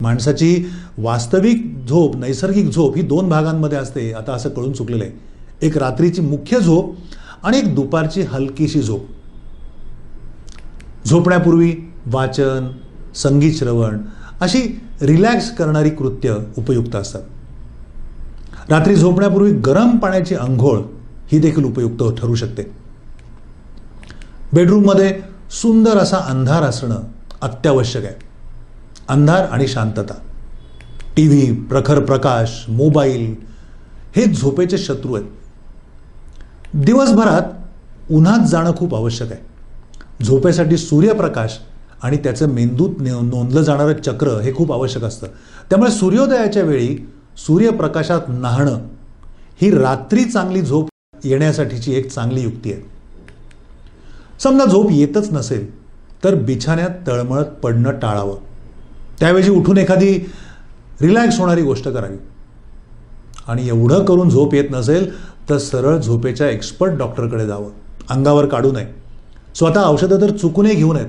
माणसाची वास्तविक झोप, नैसर्गिक झोप ही दोन भागांमध्ये असते, आता असं कळून चुकलेलं आहे. एक रात्रीची मुख्य झोप आणि एक दुपारची हलकीशी झोप. झोपण्यापूर्वी वाचन, संगीत श्रवण अशी रिलॅक्स करणारी कृत्य उपयुक्त असतात. रात्री झोपण्यापूर्वी गरम पाण्याची अंघोळ ही देखील उपयुक्त ठरू शकते. बेडरूममध्ये सुंदर असा अंधार असणं अत्यावश्यक आहे. अंधार आणि शांतता, टीव्ही, प्रखर प्रकाश, मोबाईल हे झोपेचे शत्रू आहेत. दिवसभरात उन्हात जाणं खूप आवश्यक आहे. झोपेसाठी सूर्यप्रकाश आणि त्याचं मेंदूत नोंदलं जाणारं चक्र हे खूप आवश्यक असतं. त्यामुळे सूर्योदयाच्या वेळी सूर्यप्रकाशात न्हाणं ही रात्री चांगली झोप येण्यासाठीची एक चांगली युक्ती आहे. समजा झोप येतच नसेल तर बिछाण्यात तळमळत पडणं टाळावं. त्याऐवजी उठून एखादी रिलॅक्स होणारी गोष्ट करावी. आणि एवढं करून झोप येत नसेल तर सरळ झोपेच्या एक्सपर्ट डॉक्टरकडे जावं. अंगावर काढू नये. स्वतः औषधं तर चुकूनही घेऊ नयेत.